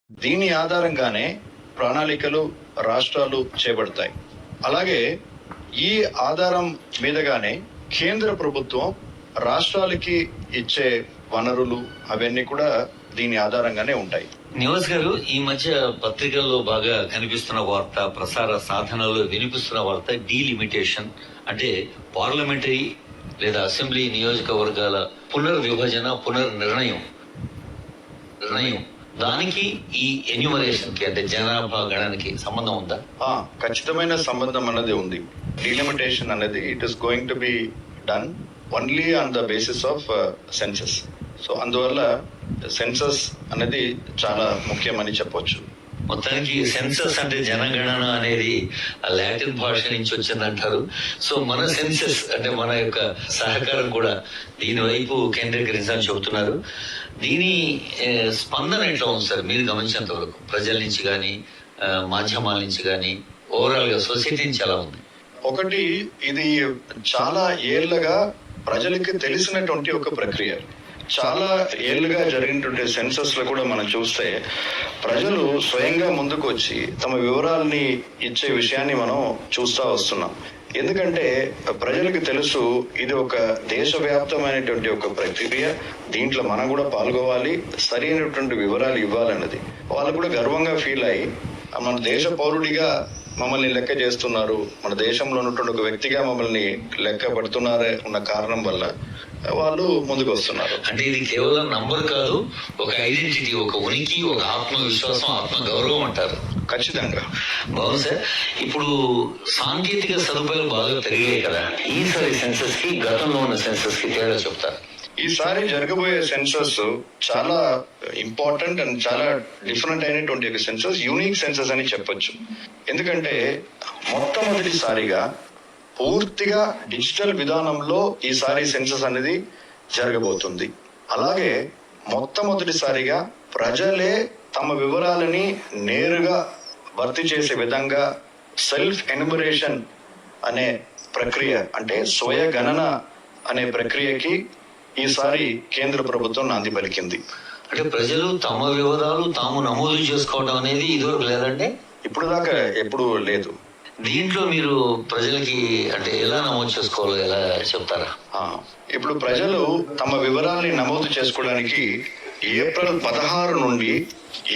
దీని ఆధారంగానే ప్రణాళికలు రాష్ట్రాలు చేపడతాయి. అలాగే ఈ ఆధారం మీదగానే కేంద్ర ప్రభుత్వం రాష్ట్రాలకి ఇచ్చే వనరులు అవన్నీ కూడా దీని ఆధారంగానే ఉంటాయి. నివాస్ గారు, ఈ మధ్య పత్రికల్లో బాగా కనిపిస్తున్న వార్త, ప్రసార సాధనాలు వినిపిస్తున్న వార్త డీలిమిటేషన్, అంటే పార్లమెంటరీ లేదా అసెంబ్లీ నియోజకవర్గాల పునర్విభజన, పునర్నిర్ణయం దానికి ఈ ఎన్యూమరేషన్ కి, అంటే జనాభా గణనకి సంబంధం ఉందా? ఖచ్చితమైన సంబంధం అన్నది ఉంది. డీలిమిటేషన్ అనేది it is going to be done only on the basis of census. So అందువల్ల సెన్సస్ అనేది చాలా ముఖ్యమని చెప్పొచ్చు. మొత్తానికి సెన్సస్ అంటే జనగణన అనేది లాటిన్ భాష నుంచి వచ్చిందంటారు. సో మన సెన్సస్ అంటే మన యొక్క సహకారం కూడా దీని వైపు కేంద్రీకరించాలని చెబుతున్నారు. దీని స్పందన ఎట్లా ఉంది సార్ మీరు గమనించేంత వరకు? ప్రజల నుంచి కానీ, మాధ్యమాల నుంచి కానీ, ఓవరాల్ గా సొసైటీ నుంచి ఎలా ఉంది? ఒకటి, ఇది చాలా ఏళ్లుగా ప్రజలకి తెలిసినటువంటి ఒక ప్రక్రియ. చాలా ఏళ్లుగా జరిగినటువంటి సెన్సస్ లో కూడా మనం చూస్తే ప్రజలు స్వయంగా ముందుకు వచ్చి తమ వివరాలని ఇచ్చే విషయాన్ని మనం చూస్తా వస్తున్నాం. ఎందుకంటే ప్రజలకు తెలుసు ఇది ఒక దేశవ్యాప్తమైనటువంటి ఒక ప్రక్రియ, దీంట్లో మనం కూడా పాల్గొవాలి, సరైనటువంటి వివరాలు ఇవ్వాలన్నది వాళ్ళు కూడా గర్వంగా ఫీల్ అయ్యి మన దేశ పౌరుడిగా మమ్మల్ని లెక్క చేస్తున్నారు, మన దేశంలో ఉన్నటువంటి ఒక వ్యక్తిగా మమ్మల్ని లెక్క పడుతున్నారే ఉన్న కారణం వల్ల వాళ్ళు ముందుకు వస్తున్నారు. అంటే ఇది కేవలం నంబర్ కాదు, ఒక ఐడెంటిటీ, ఒక ఉనికి, ఒక ఆత్మవిశ్వాసం, ఆత్మ గౌరవం అంటారు. ఖచ్చితంగా. బాగుంది సార్. ఇప్పుడు సాంకేతిక సదుపాయాలు బాగా పెరిగాయి కదా, ఈసారి సెన్సస్ కి గతంలో ఉన్న సెన్సస్ కి తేడా చెప్తారు? ఈసారి జరగబోయే సెన్సస్ చాలా ఇంపార్టెంట్ అండ్ చాలా డిఫరెంట్ అయినటువంటి ఒక సెన్సస్, యూనిక్ సెన్సస్ అని చెప్పొచ్చు. ఎందుకంటే మొట్టమొదటిసారిగా పూర్తిగా డిజిటల్ విధానంలో ఈసారి సెన్సస్ అనేది జరగబోతుంది. అలాగే మొట్టమొదటిసారిగా ప్రజలే తమ వివరాలని నేరుగా భర్తీ చేసే విధంగా సెల్ఫ్ ఎన్యూమరేషన్ అనే ప్రక్రియ, అంటే స్వయ గణన అనే ప్రక్రియకి ఈసారి కేంద్ర ప్రభుత్వం నాంది పలికింది. అంటే ప్రజలు తమ వివరాలు తాము నమోదు చేసుకోవడం అనేది ఇదివరకు లేదంటే? ఇప్పుడు దాకా ఎప్పుడు లేదు. దీంట్లో మీరు ప్రజలకి అంటే ఎలా నమోదు చేసుకోవాలో ఎలా చెప్తారా? ఇప్పుడు ప్రజలు తమ వివరాల్ని నమోదు చేసుకోవడానికి ఏప్రిల్ 16 నుండి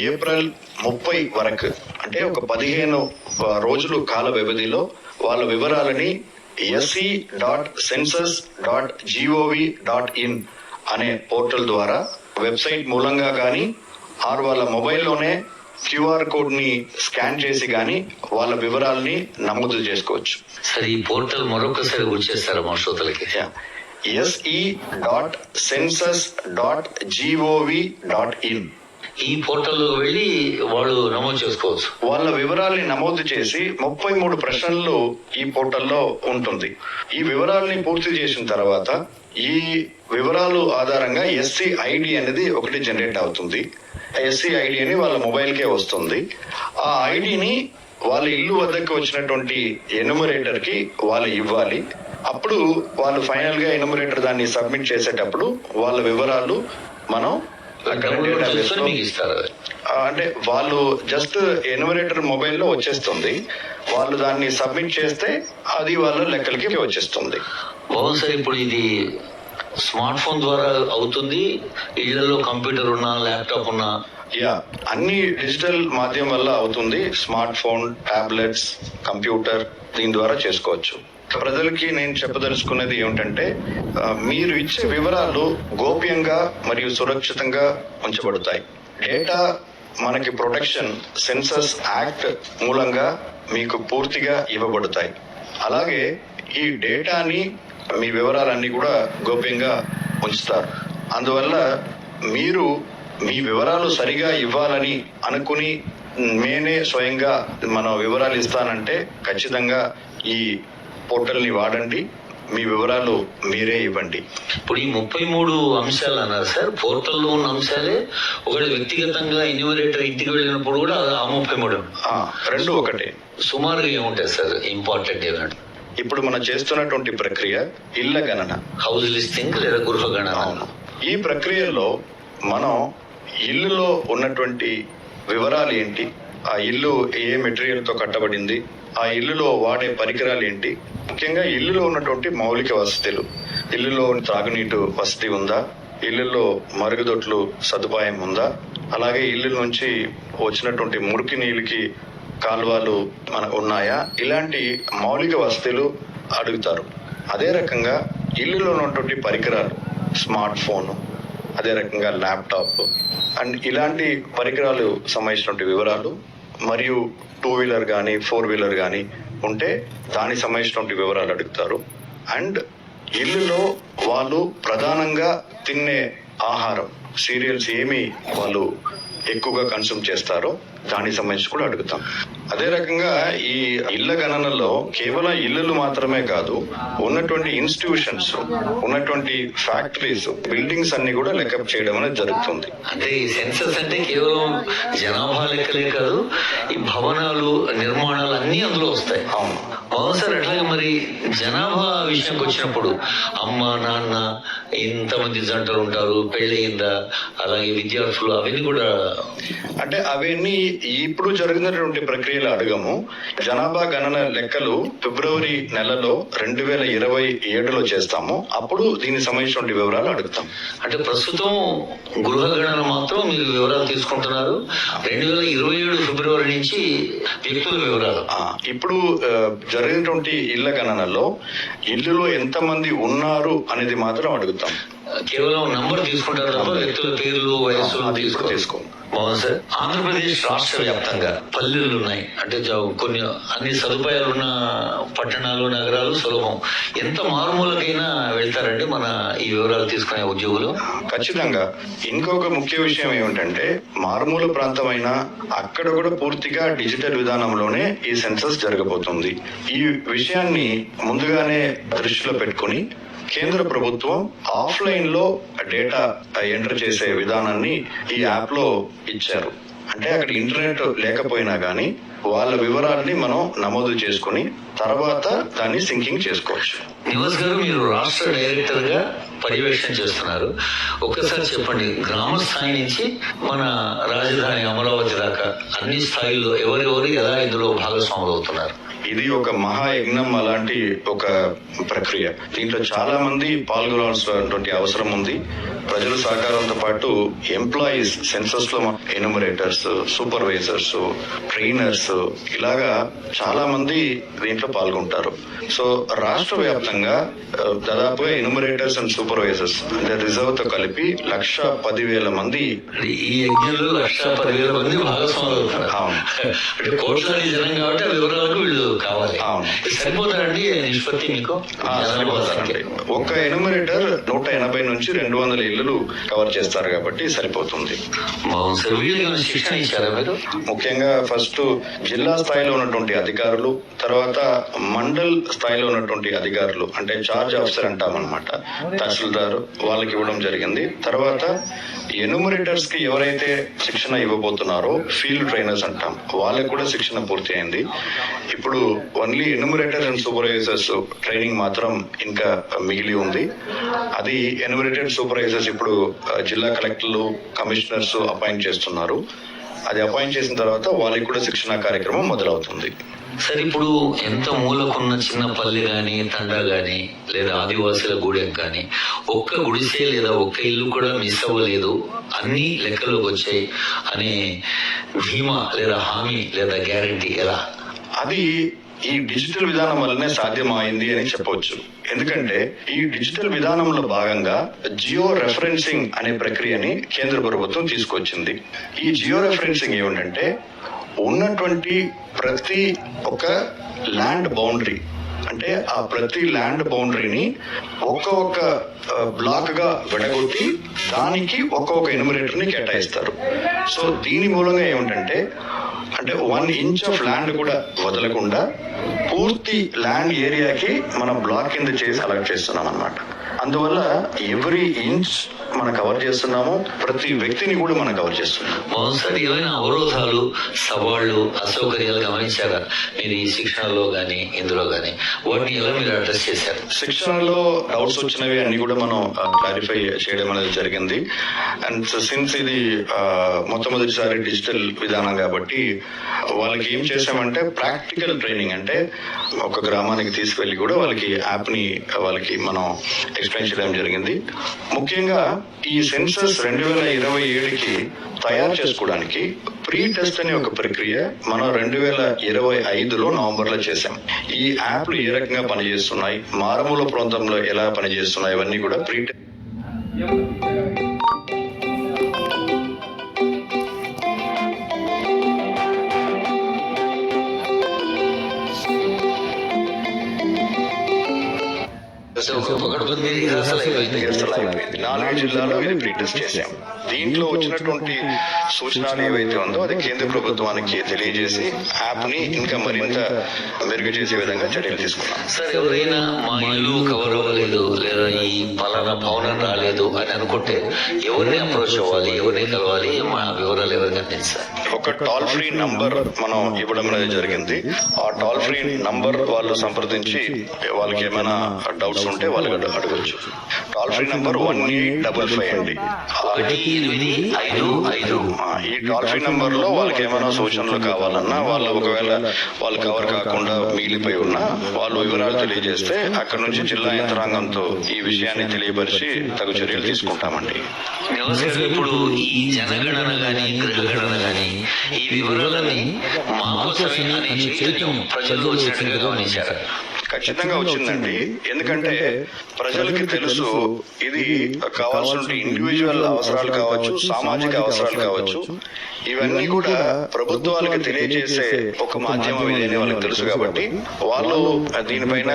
ఏప్రిల్ 30 వరకు, అంటే ఒక 15 రోజులు కాల వ్యవధిలో వాళ్ళ వివరాలని se.census.gov.in అనే పోర్టల్ ద్వారా, వెబ్సైట్ మూలంగా కానీ వాళ్ళ మొబైల్లోనే QR కోడ్ ని స్కాన్ చేసి గానీ వాళ్ళ వివరాలని నమోదు చేసుకోవచ్చు. సరే, ఈ పోర్టల్ మరొకసారి గుర్తు చేస్తారా మా శ్రోతలకి? se.census.gov.in ఈ పోర్టల్లో వెళ్ళి వాళ్ళు నమోదు చేసుకోవచ్చు. వాళ్ళ వివరాల్ని నమోదు చేసి 33 ప్రశ్నలు ఈ పోర్టల్లో ఉంటుంది. ఈ వివరాల్ని పూర్తి చేసిన తర్వాత ఈ వివరాలు ఆధారంగా SC ID అనేది ఒకటి జనరేట్ అవుతుంది. SC ID అని వాళ్ళ మొబైల్కే వస్తుంది. ఆ ఐడిని వాళ్ళ ఇల్లు వద్దకు వచ్చినటువంటి ఎన్యూమరేటర్ కి వాళ్ళు ఇవ్వాలి. అప్పుడు వాళ్ళు ఫైనల్ గా ఎన్యూమరేటర్ దాన్ని సబ్మిట్ చేసేటప్పుడు వాళ్ళ వివరాలు మనం అంటే వాళ్ళు జస్ట్ ఎన్యూమరేటర్ మొబైల్లో వచ్చేస్తుంది. వాళ్ళు దాన్ని సబ్మిట్ చేస్తే అది వాళ్ళ లెక్కలకి వచ్చేస్తుంది. సార్, ఇప్పుడు ఇది స్మార్ట్ ఫోన్ ద్వారా అవుతుంది, ఇళ్లలో కంప్యూటర్ ఉన్నా, ల్యాప్టాప్ ఉన్నా? అన్ని డిజిటల్ మాధ్యమం వల్ల అవుతుంది. స్మార్ట్ ఫోన్, టాబ్లెట్స్, కంప్యూటర్, దీని ద్వారా చేసుకోవచ్చు. ప్రజలకి నేను చెప్పదలుచుకున్నది ఏమిటంటే, మీరు ఇచ్చే వివరాలు గోప్యంగా మరియు సురక్షితంగా ఉంచబడతాయి. డేటా మనకి ప్రొటెక్షన్ సెన్సస్ యాక్ట్ మూలంగా మీకు పూర్తిగా ఇవ్వబడతాయి. అలాగే ఈ డేటాని, మీ వివరాలన్నీ కూడా గోప్యంగా ఉంచుతారు. అందువల్ల మీరు మీ వివరాలు సరిగా ఇవ్వాలని అనుకుని నేనే స్వయంగా మన వివరాలు ఇస్తానంటే ఖచ్చితంగా ఈ పోర్టల్ ని వాడండి, మీ వివరాలు మీరే ఇవ్వండి. ఇప్పుడు ఈ 33 అంశాలు అన్నారు సార్, పోర్టల్లో ఉన్న అంశాలే ఒకటి వ్యక్తిగతంగా ఎన్యూమరేటర్ ఇంటికి వెళ్ళినప్పుడు కూడా ఆ 33 రెండు ఒకటే. సుమారుగా ఏముంటాయి సార్ ఇంపార్టెంట్ ఏమంటే? ఇప్పుడు మనం చేస్తున్నటువంటి ప్రక్రియ ఇళ్ల గణన, హౌస్ లిస్టింగ్ లేదా గృహ గణన. ఈ ప్రక్రియలో మనం ఇల్లులో ఉన్నటువంటి వివరాలు ఏంటి, ఆ ఇల్లు ఏ మెటీరియల్ తో కట్టబడింది, ఆ ఇల్లులో వాడే పరికరాలు ఏంటి, ముఖ్యంగా ఇల్లులో ఉన్నటువంటి మౌలిక వసతులు, ఇల్లులో త్రాగునీటి వసతి ఉందా, ఇల్లులో మరుగుదొడ్లు సదుపాయం ఉందా, అలాగే ఇల్లు నుంచి వచ్చినటువంటి మురికి నీళ్ళకి కాలువలు ఉన్నాయా, ఇలాంటి మౌలిక వసతులు అడుగుతారు. అదే రకంగా ఇల్లులో ఉన్నటువంటి పరికరాలు, స్మార్ట్ ఫోన్, అదే రకంగా ల్యాప్టాప్ అండ్ ఇలాంటి పరికరాలు సంబంధించినటువంటి వివరాలు, మరియు 2 వీలర్ కానీ 4 వీలర్ కానీ ఉంటే దానికి సంబంధించినటువంటి వివరాలు అడుగుతారు. అండ్ ఇల్లులో వాళ్ళు ప్రధానంగా తినే ఆహారం, సీరియల్స్ ఏమి వాళ్ళు ఎక్కువగా కన్సూమ్ చేస్తారో దానికి సంబంధించి కూడా అడుగుతాం. అదే రకంగా ఈ ఇళ్ల గణనలో కేవలం ఇళ్లు మాత్రమే కాదు, ఉన్నటువంటి ఇన్స్టిట్యూషన్స్, ఉన్నటువంటి ఫ్యాక్టరీస్, బిల్డింగ్స్ అన్ని కూడా లెక్కప్ చేయడం అనేది జరుగుతుంది. అంటే ఈ సెన్సస్ అంటే కేవలం జనాభా లెక్కలే కాదు, ఈ భవనాలు, నిర్మాణాలు అన్ని అందులో వస్తాయి. అవును సార్. అట్లాగే మరి జనాభా విషయంకి వచ్చినప్పుడు అమ్మ, నాన్న, ఇంతమంది జంటలు ఉంటారు, పెళ్ళయిందా, అలాగే విద్యార్థులు, అవన్నీ కూడా అంటే అవన్నీ ఇప్పుడు జరుగుతున్నటువంటి ప్రక్రియలు అడగము. జనాభా గణన లెక్కలు ఫిబ్రవరి నెలలో 2027లో చేస్తాము. అప్పుడు దీనికి సంబంధించిన వివరాలు అడుగుతాం. అంటే ప్రస్తుతం గృహ గణన మాత్రం మీరు వివరాలు తీసుకుంటున్నారు. 2027 ఫిబ్రవరి నుంచి వ్యక్తుల వివరాలు. ఇప్పుడు జరిగినటువంటి ఇళ్ల గణనలో ఇల్లులో ఎంతమంది ఉన్నారు అనేది మాత్రం అడుగుతాం. కేవలం నంబర్ తీసుకుంటారు తప్ప వ్యక్తుల పేర్లు, వయస్సులు తీసుకో. బాగుంది సార్. ఆంధ్రప్రదేశ్ రాష్ట్ర వ్యాప్తంగా పల్లెలు ఉన్నాయి, అంటే కొన్ని అన్ని సదుపాయాలున్న పట్టణాలు, నగరాలు సులభం. ఎంత మారుమూలకైనా వెళ్తారండి మన ఈ వివరాలు తీసుకునే ఉద్యోగులు? ఖచ్చితంగా. ఇంకొక ముఖ్య విషయం ఏమిటంటే, మారుమూల ప్రాంతమైన అక్కడ కూడా పూర్తిగా డిజిటల్ విధానంలోనే ఈ సెన్సస్ జరగబోతుంది. ఈ విషయాన్ని ముందుగానే దృష్టిలో పెట్టుకుని కేంద్ర ప్రభుత్వం ఆఫ్లైన్ లో డేటా ఎంటర్ చేసే విధానాన్ని ఈ యాప్ లో ఇచ్చారు. అంటే అక్కడ ఇంటర్నెట్ లేకపోయినా గానీ వాళ్ళ వివరాలని మనం నమోదు చేసుకుని తర్వాత దాన్ని సింకింగ్ చేసుకోవచ్చు. నివాస్ గారు, మీరు రాష్ట్ర డైరెక్టర్ గా పర్యవేక్షణ చేస్తున్నారు. ఒక్కసారి చెప్పండి, గ్రామ స్థాయి నుంచి మన రాజధాని అమరావతి దాకా అన్ని స్థాయిల్లో ఎవరెవరు ఎలా ఇందులో భాగస్వాములు అవుతున్నారు? ఇది ఒక మహాయజ్ఞం అలాంటి ఒక ప్రక్రియ. దీంట్లో చాలా మంది పాల్గొనాల్సినటువంటి అవసరం ఉంది. ప్రజల సహకారంతో పాటు ఎంప్లాయీస్, సెన్సస్ లో ఎన్యూమరేటర్స్, సూపర్వైజర్స్, ట్రైనర్స్, ఇలాగా చాలా మంది దీంట్లో పాల్గొంటారు. సో రాష్ట్ర వ్యాప్తంగా దాదాపుగా ఎన్యూమరేటర్స్ అండ్ సూపర్వైజర్స్ అంటే రిజర్వ్ తో కలిపి 1,10,000 మంది ఈ యజ్ఞంలో 1,10,000 మంది భాగస్వాములు అవుతారు. అంటే కోట్లాది జనం కాబట్టి ఆ వివరాలకు వీళ్ళు కావాలి. సరిపోతారండి నిష్పత్తి మీకు? సరిపోతారండి. ఒక ఎన్యూమరేటర్ 180 నుంచి 200 ఇళ్లు కవర్ చేస్తారు కాబట్టి సరిపోతుంది. శిక్షణ ఇచ్చారా మీరు? ముఖ్యంగా ఫస్ట్ జిల్లా స్థాయిలో ఉన్నటువంటి అధికారులు, తర్వాత మండల్ స్థాయిలో ఉన్నటువంటి అధికారులు అంటే చార్జ్ ఆఫీసర్ అంటామన్నమాట, తహసీల్దార్, వాళ్ళకి ఇవ్వడం జరిగింది. తర్వాత ఎన్యూమరేటర్స్ కి ఎవరైతే శిక్షణ ఇవ్వబోతున్నారో ఫీల్డ్ ట్రైనర్స్ అంటాం, వాళ్ళకి కూడా శిక్షణ పూర్తి అయింది. ఇప్పుడు only enumerators and supervisors training మాత్రం ఇంకా మిగిలి ఉంది. అది ఎన్యూమరేటెడ్ సూపర్వైజర్స్ ఇప్పుడు జిల్లా కలెక్టర్లు, కమిషనర్స్ అపాయింట్ చేస్తున్నారు. అది అపాయింట్ చేసిన తర్వాత వాళ్ళకి కూడా శిక్షణ కార్యక్రమం మొదలవుతుంది. సార్, ఇప్పుడు ఎంత మూలకున్న చిన్న పల్లె గాని, తండా గాని, లేదా ఆదివాసుల గూడెం కానీ ఒక్క గుడిసె లేదా ఒక్క ఇల్లు కూడా మిస్ అవ్వలేదు, అన్ని లెక్కలోకి వచ్చాయి అనే ధీమా లేదా హామీ లేదా గ్యారంటీ ఎలా? అది ఈ డిజిటల్ విధానం వల్లనే సాధ్యమైంది అని చెప్పవచ్చు. ఎందుకంటే ఈ డిజిటల్ విధానంలో భాగంగా జియో రెఫరెన్సింగ్ అనే ప్రక్రియని కేంద్ర ప్రభుత్వం తీసుకొచ్చింది. ఈ జియో రెఫరెన్సింగ్ ఏమిటంటే, ఉన్నటువంటి ప్రతి ఒక్క ల్యాండ్ బౌండరీ, అంటే ఆ ప్రతి ల్యాండ్ బౌండరీని ఒక్కొక్క బ్లాక్ గా విడగొట్టి దానికి ఒక్కొక్క ఎన్యూమరేటర్ ని కేటాయిస్తారు. సో దీని మూలంగా ఏమిటంటే, అంటే 1 ఇంచ్ ఆఫ్ ల్యాండ్ కూడా వదలకుండా పూర్తి ల్యాండ్ ఏరియాకి మనం బ్లాక్ కింద చేసి అలర్ట్ చేస్తున్నాం అన్నమాట. అందువల్ల ఎవ్రీ ఇంచ్ మనం కవర్ చేస్తున్నాము, ప్రతి వ్యక్తిని కూడా మనం కవర్ చేస్తున్నాము. మోహన్ సార్, ఏమైనా అవరోధాలు, సవాళ్లు, అసౌకర్యాలు గమనించారా మీరు ఈ శిక్షణలో గానీ ఇందులో గానీ? వాటిని ఎలా మీరు అడ్రస్ చేశారు? శిక్షణలో డౌట్స్ వచ్చినవి అన్ని కూడా మనం క్లారిఫై చేయడం అనేది జరిగింది. అండ్ సిన్స్ ఇది మొట్టమొదటిసారి డిజిటల్ విధానం కాబట్టి వాళ్ళకి ఏం చేసామంటే ప్రాక్టికల్ ట్రైనింగ్, అంటే ఒక గ్రామానికి తీసుకెళ్లి కూడా వాళ్ళకి యాప్ ని వాళ్ళకి మనం ఎక్స్ప్లెయిన్ చేయడం జరిగింది. ముఖ్యంగా ఈ సెన్సస్ 2027కి తయారు చేసుకోవడానికి ప్రీ టెస్ట్ అనే ఒక ప్రక్రియ మనం 2025లో నవంబర్లో చేశాం. ఈ యాప్లు ఏ రకంగా పనిచేస్తున్నాయి, మారుమూల ప్రాంతంలో ఎలా పనిచేస్తున్నాయి, ఇవన్నీ కూడా ప్రీ టెస్ట్. అయిపోయింది. 4 జిల్లాల్లో ఇది ప్రీ టెస్ట్ చేశాం. దీంట్లో వచ్చినటువంటి సూచనలు ఏవైతే ఉందో అది కేంద్ర ప్రభుత్వానికి తెలియజేసి యాప్ ని ఇంకా మరింత మెరుగు చేసే విధంగా చర్యలు తీసుకున్నాం. సార్, ఎవరైనా మా ఇల్లు కవర్ అవ్వలేదు లేదా ఈ పలానా భవనం రాలేదు అని అనుకుంటే ఎవరిని అప్రోచ్ అవ్వాలి, ఎవరిని కలవాలి, మా వివరాలు ఎవరిని అందించాలి? ఒక టోల్ ఫ్రీ నంబర్ మనం ఇవ్వడం అనేది జరిగింది. ఆ టోల్ ఫ్రీ నంబర్ వాళ్ళు సంప్రదించి వాళ్ళకి ఏమైనా డౌట్స్ ఉంటే వాళ్ళు అడగచ్చు. టోల్ ఫ్రీ నంబర్ 1855 అండి. 1855. ఈ టోల్ ఫ్రీ నంబర్ లో వాళ్ళకి ఏమైనా సూచనలు కావాలన్నా, వాళ్ళు ఒకవేళ వాళ్ళు కవర్ కాకుండా మిగిలిపోయి ఉన్నా వాళ్ళు వివరాలు తెలియజేస్తే అక్కడ నుంచి జిల్లా యంత్రాంగంతో ఈ విషయాన్ని తెలియపరిచి తగు చర్యలు తీసుకుంటామండి. ఇప్పుడు ఈ జనగణన గాని గ్రహగణన గాని ఈ వివరాలని మాకోసమే అనే చైతన్యం ప్రజల్లో వచ్చినట్టుగా గమనించారు. ఖచ్చితంగా వచ్చిందండి. ఎందుకంటే ప్రజలకి తెలుసు ఇది కావాల్సిన ఇండివిజువల్ అవసరాలు కావచ్చు, సామాజిక అవసరాలు కావచ్చు, ఇవన్నీ కూడా ప్రభుత్వాలకు తెలియజేసే ఒక మాధ్యమం ఇదని వాళ్ళకి తెలుసు కాబట్టి వాళ్ళు దీనిపైన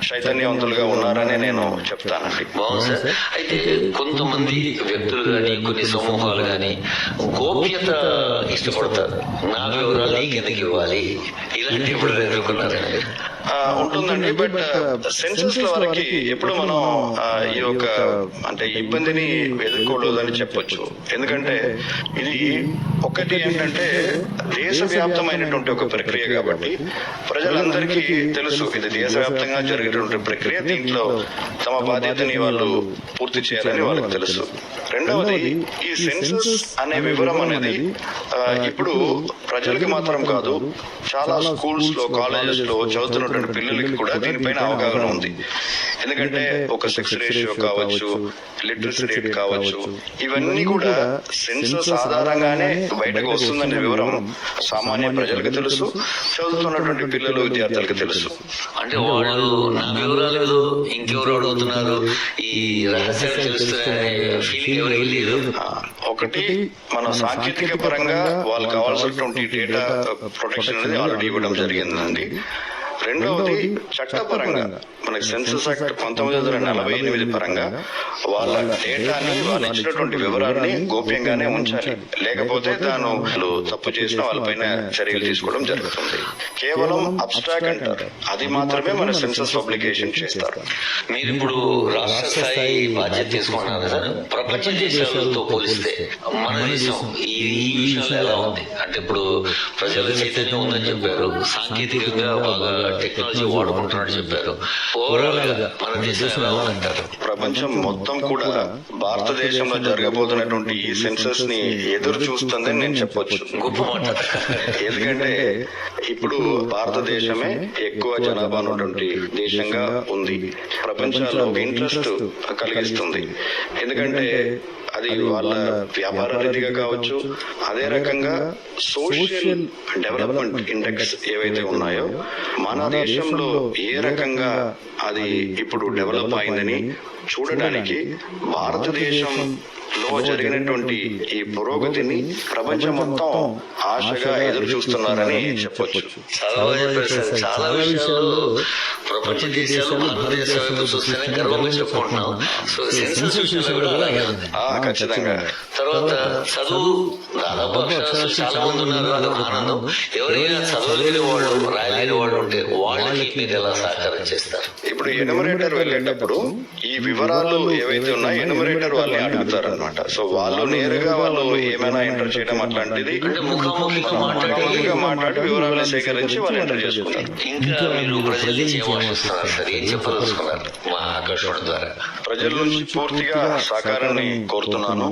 చైతన్యవంతులుగా ఉన్నారని నేను చెప్తానండి. బాగుంది సార్. అయితే కొంతమంది వ్యక్తులు గాని కొన్ని సమూహాలు గాని గోప్యత ఇష్టపడతారు. నా వివరాలు కిందకి ఇవ్వాలి, ఇలాంటి ఎప్పుడు ఎదుర్కొన్నారండి? ఉంటుందండి. బట్ సెన్సస్ లో వరకు ఎప్పుడు మనం ఈ యొక్క అంటే ఇబ్బందిని ఎదుర్కోలేదని చెప్పొచ్చు. ఎందుకంటే ఇది ఒకటి ఏంటంటే దేశవ్యాప్తమైనటువంటి ఒక ప్రక్రియ కాబట్టి ప్రజలందరికీ తెలుసు ఇది దేశవ్యాప్తంగా జరిగేటువంటి ప్రక్రియ. దీంట్లో తమ బాధ్యతని వాళ్ళు పూర్తి చేయాలని వాళ్ళకి తెలుసు. రెండవది ఈ సెన్సస్ అనే వివరం అనేది ఇప్పుడు ప్రజలకి మాత్రం కాదు, చాలా స్కూల్స్ లో, కాలేజెస్ లో చదువుతున్నటువంటి పిల్లలకి కూడా దీనిపైన అవగాహన ఉంది. ఎందుకంటే ఒక సెక్స్ రేషియో కావచ్చు, లిటరసీ రేట్ కావచ్చు, ఇవన్నీ కూడా సెన్సస్ ఆధారంగానే బయటకు వస్తుందనే వివరం సామాన్య ప్రజలకు తెలుసు, చదువుతున్నటువంటి పిల్లలు, విద్యార్థులకు తెలుసు. అంటే వాళ్ళు నా వివరాలు ఇంకెవరు అడుగుతున్నారు, ఈ రహస్యాలు తెలుస్తున్నాయనే ఫీలింగ్ ఎవరికి లేదు. ఒకటి మన సాంకేతిక పరంగా వాళ్ళకి కావాల్సినటువంటి డేటా ప్రొటెక్షన్ అనేది ఆల్రెడీ ఇవ్వడం జరిగిందండి. రెండవది చట్టపరంగా మనకి సెన్సస్ యాక్ట్ 1948 పరంగా వాళ్ళ డేటాని, వాళ్ళు ఇచ్చినటువంటి వివరాన్ని గోప్యంగానే ఉంచాలి. లేకపోతే తాను తప్పు చేసిన వాళ్ళపైన చర్యలు తీసుకోవడం జరుగుతుంది. కేవలం అబ్స్ట్రాక్ట్ అంటారు, అది మాత్రమే మన సెన్సస్ పబ్లికేషన్ చేస్తారు. మీరు ఇప్పుడు రాష్ట్ర స్థాయి బాధ్యత తీసుకున్నారు కదా, ప్రపంచ దేశాలతో పోలిస్తే మన దేశం ఈ విషయంలో ఎలా ఉంది? అంటే ఇప్పుడు ప్రజల చైతన్యం ఉందని చెప్పారు, సాంకేతికంగా బాగా టెక్నాలజీ వాడుకుంటున్నట్టు చెప్పారు. ఓవరాల్ గా మన దేశం ఎలా అంటారు? ప్రపంచం మొత్తం కూడా భారతదేశంలో జరగబోతున్నటువంటి ఈ సెన్సస్ ని ఎదురు చూస్తుందని నేను చెప్పొచ్చు. గొప్ప మాట. ఎందుకంటే ఇప్పుడు భారతదేశమే ఎక్కువ జనాభా ఉన్నటువంటి దేశంగా ఉంది. ప్రపంచంలో ఇంట్రెస్ట్ కలిగిస్తుంది. ఎందుకంటే అది వాళ్ళ వ్యాపార రీతిగా కావచ్చు, అదే రకంగా సోషల్ డెవలప్మెంట్ ఇండెక్స్ ఏవైతే ఉన్నాయో మన దేశంలో ఏ రకంగా అది ఇప్పుడు డెవలప్ అయిందని చూడడానికి భారతదేశంలో జరిగినటువంటి ఈ పురోగతిని ప్రపంచం మొత్తం ఆశగా ఎదురు చూస్తున్నారని చెప్పొచ్చు. చాలా బాగా చెప్పారు సార్. చాలా విషయాల్లో ప్రపంచ దేశాలు భారతదేశం వైపు చూస్తేనే గర్వంగా చెప్పుకుంటున్నాం. సో సెన్సస్ విషయంలో కూడా అలాగే ఉంది. ఖచ్చితంగా. తర్వాత చదువు దాదాపు అక్షరాస్యులు చాలా మంది ఉన్నారు, అదొక ఆనందం. ఎవరైనా చదవలేని వాళ్ళు రాయలేని వాళ్ళు ఉంటే వాళ్ళకి మీరు ఎలా సహకారం చేస్తారు? ఇప్పుడు ఎనుమరేటర్ వెళ్ళేటప్పుడు ఈ వివరాలు ఏవైతే ఉన్నాయో ఎనుమరేటర్ వాళ్ళని అడుగుతారు అనమాట. సో వాళ్ళు నేరుగా వాళ్ళు ఏమైనా ఎంటర్ చేయడం అట్లాంటిది ముఖాముఖిగా మాట్లాడి వివరాలను సేకరించి వాళ్ళు ఎంటర్ చేసుకుంటారు. ఇంకా మీరు ప్రజల నుంచి ఏమొస్తున్నారు సార్? ఏం చెప్పదలుచుకున్నారు మా ఆకాశవాణి ద్వారా? ప్రజల నుంచి పూర్తిగా సహకారాన్ని కోరుతున్నాను.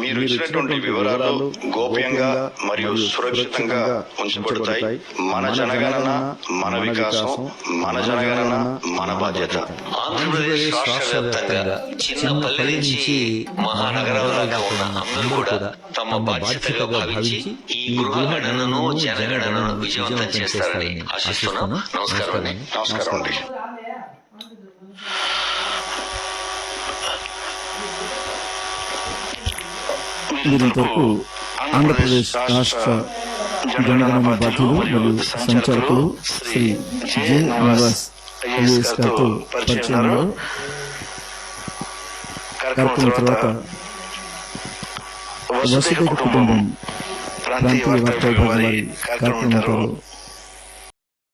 మీరు ఇచ్చినటువంటి వివరాలు గోప్యంగా మరియు సురక్షితంగా ఉంచబడతాయి. మన జనగణన మన వికాసం, మన జనగణన మన బాధ్యత. ఆంధ్రప్రదేశ్ రాష్ట్ర వ్యాప్తంగా చిన్న పల్లె నుంచి మహానగరాల దాకా ఉన్న అందరూ కూడా తమ బాధ్యతగా భావించి ఈ గృహగణనను జనగణనను విజయవంతం చేస్తారని ఆశిస్తున్నాను. నమస్కారం అండి. నమస్కారం అండి. ఇంతవరకు ఆంధ్రప్రదేశ్ రాష్ట్ర జనగణన బాధ్యులు మరియు సంచాలకులు శ్రీ జె నివాస్ ఐఏఎస్ గారితో పరిచయం. కార్యక్రమం తర్వాత వసుదైక కుటుంబం ప్రాంతీయ వార్తా విభాగం వారి కార్యక్రమం